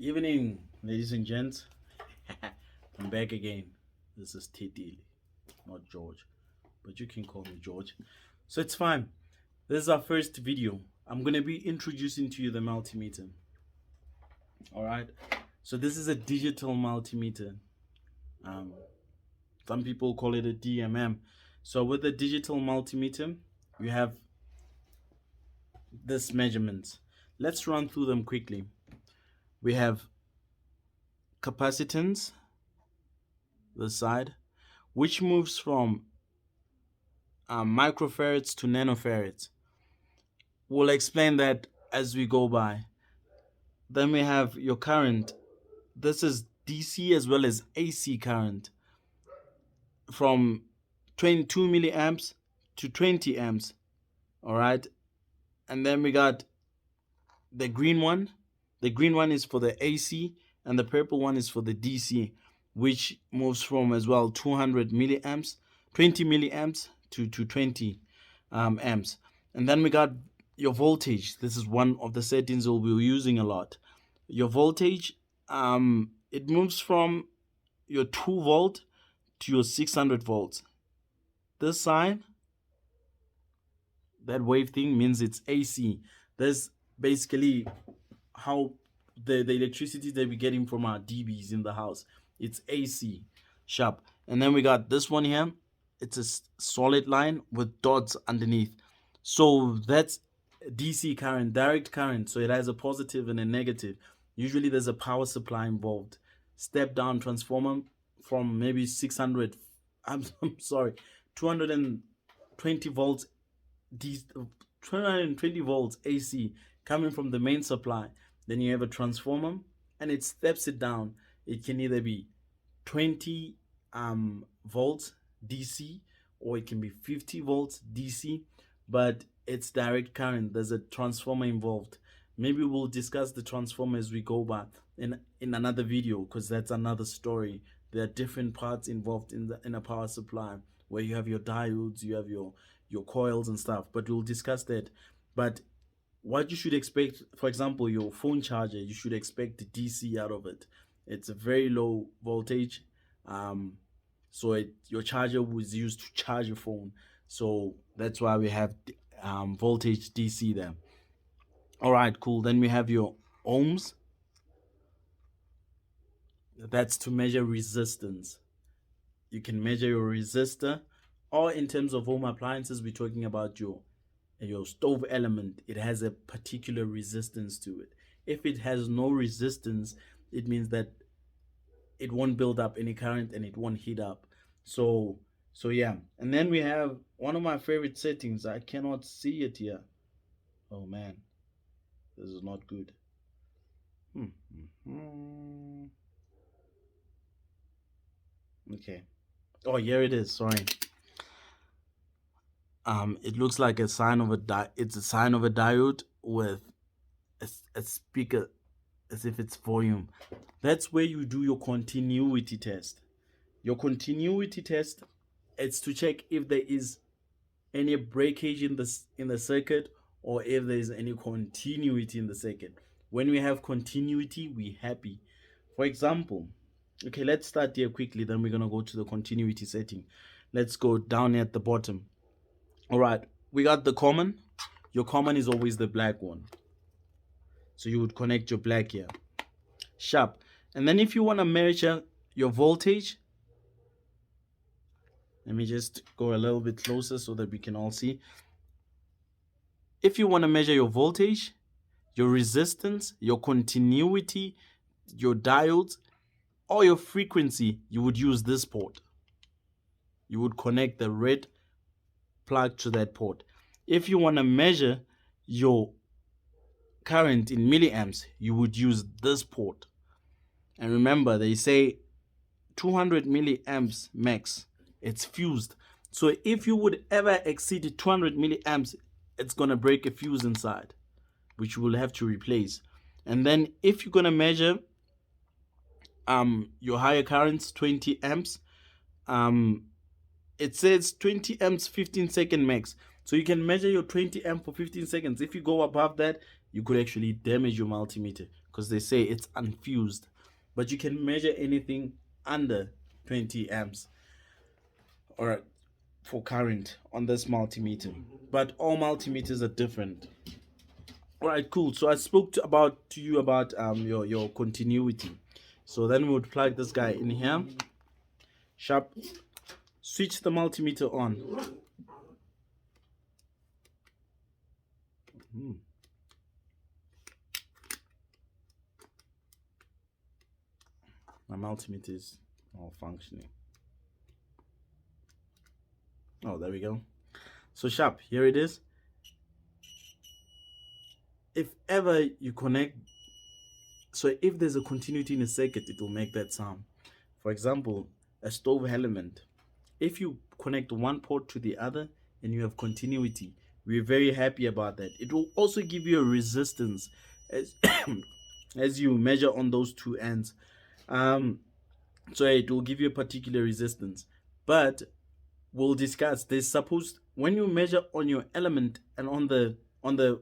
Evening, ladies and gents. I'm back again. This is Teddy, not George, but you can call me George. So it's fine. This is our first video. I'm gonna be introducing to you the multimeter. All right. So this is a digital multimeter. Um, some people call it a DMM. So with the digital multimeter, you have this measurements. Let's run through them quickly. We have capacitance, the side, which moves from microfarads to nanofarads. We'll explain that as we go by. Then we have your current. This is DC as well as AC current from 22 milliamps to 20 amps. All right. And then we got the green one. The green one is for the AC and the purple one is for the DC, which moves from as well 200 milliamps, 20 milliamps to 20 amps. And then we got your voltage. This is one of the settings we'll be using a lot. Your voltage, it moves from your 2 volt to your 600 volts. This sign, that wave thing, means it's AC. That's basically how the electricity that we're getting from our DBs in the house. It's AC, sharp. And then we got this one here. It's a solid line with dots underneath. So that's DC current, direct current. So it has a positive and a negative. Usually there's a power supply involved. Step down transformer from maybe 600, I'm sorry, 220 volts, 220 volts AC coming from the main supply. Then you have a transformer and it steps it down. It can either be 20 volts DC or it can be 50 volts DC, but it's direct current. There's a transformer involved. Maybe we'll discuss the transformer as we go by in another video, because that's another story. There are different parts involved in a power supply, where you have your diodes, you have your coils and stuff, but we'll discuss that. But what you should expect, for example, your phone charger, you should expect the DC out of it. It's a very low voltage, so your charger was used to charge your phone. So that's why we have voltage DC there. All right, cool. Then we have your ohms. That's to measure resistance. You can measure your resistor, or in terms of home appliances, we're talking about your stove element. It has a particular resistance to it. If it has no resistance, it means that it won't build up any current and it won't heat up. So yeah. And then we have one of my favorite settings. I cannot see it here. Oh man, this is not good. Okay. Oh, here it is. Sorry. It looks like a sign of it's a sign of a diode with a speaker, as if it's volume. That's where you do your continuity test. Your continuity test, it's to check if there is any breakage in the circuit, or if there is any continuity in the circuit. When we have continuity, we happy. For example, okay, let's start here quickly, then we're gonna go to the continuity setting. Let's go down at the bottom. All right, we got the common. Your common is always the black one, so you would connect your black here, sharp. And then if you want to measure your voltage, let me just go a little bit closer so that we can all see. If you want to measure your voltage, your resistance, your continuity, your diodes, or your frequency, you would use this port. You would connect the red plug to that port. If you want to measure your current in milliamps, you would use this port. And remember, they say 200 milliamps max. It's fused. So if you would ever exceed 200 milliamps, it's going to break a fuse inside, which you will have to replace. And then if you're going to measure your higher currents, 20 amps, it says 20 amps 15-second max. So you can measure your 20 amp for 15 seconds. If you go above that, you could actually damage your multimeter because they say it's unfused. But you can measure anything under 20 amps or for current on this multimeter. But all multimeters are different. All right, cool. So I spoke to you about your continuity. So then we would plug this guy in here. Sharp. Switch the multimeter on. My multimeter is all functioning. Oh, there we go. So sharp, here it is. If ever you connect, so if there's a continuity in a circuit, it will make that sound. For example, a stove element. If you connect one port to the other and you have continuity, we're very happy about that. It will also give you a resistance as as you measure on those two ends. So it will give you a particular resistance. But we'll discuss this. Suppose when you measure on your element and on the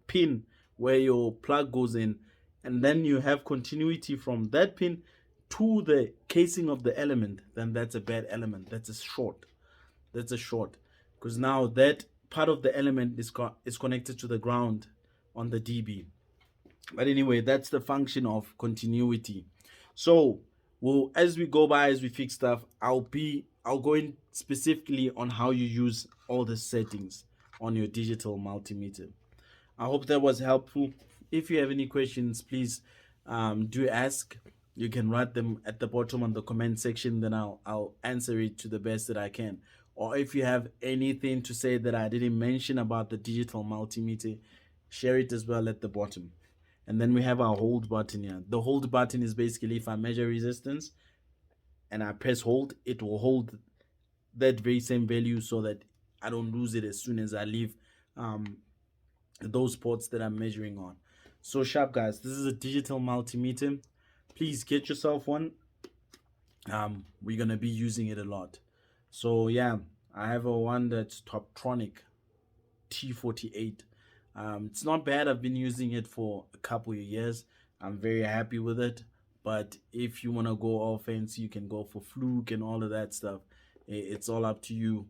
pin where your plug goes in, and then you have continuity from that pin to the casing of the element, then that's a bad element. That's a short. That's a short, because now that part of the element is connected to the ground on the DB. But anyway, that's the function of continuity. So well, as we go by, as we fix stuff, I'll go in specifically on how you use all the settings on your digital multimeter. I hope that was helpful. If you have any questions, please do ask. You can write them at the bottom on the comment section, then I'll answer it to the best that I can. Or if you have anything to say that I didn't mention about the digital multimeter, share it as well at the bottom. And then we have our hold button here. The hold button is basically if I measure resistance and I press hold, it will hold that very same value so that I don't lose it as soon as I leave those ports that I'm measuring on. So sharp, guys, this is a digital multimeter. Please get yourself one. We're gonna be using it a lot. So yeah, I have a one that's Toptronic T48. It's not bad. I've been using it for a couple of years. I'm very happy with it. But if you want to go all fancy, you can go for Fluke and all of that stuff. It's all up to you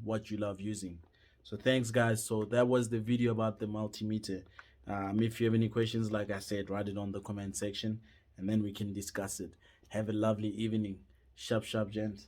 what you love using. So thanks, guys. So that was the video about the multimeter. If you have any questions, like I said, write it on the comment section and then we can discuss it. Have a lovely evening. Sharp, sharp, gents.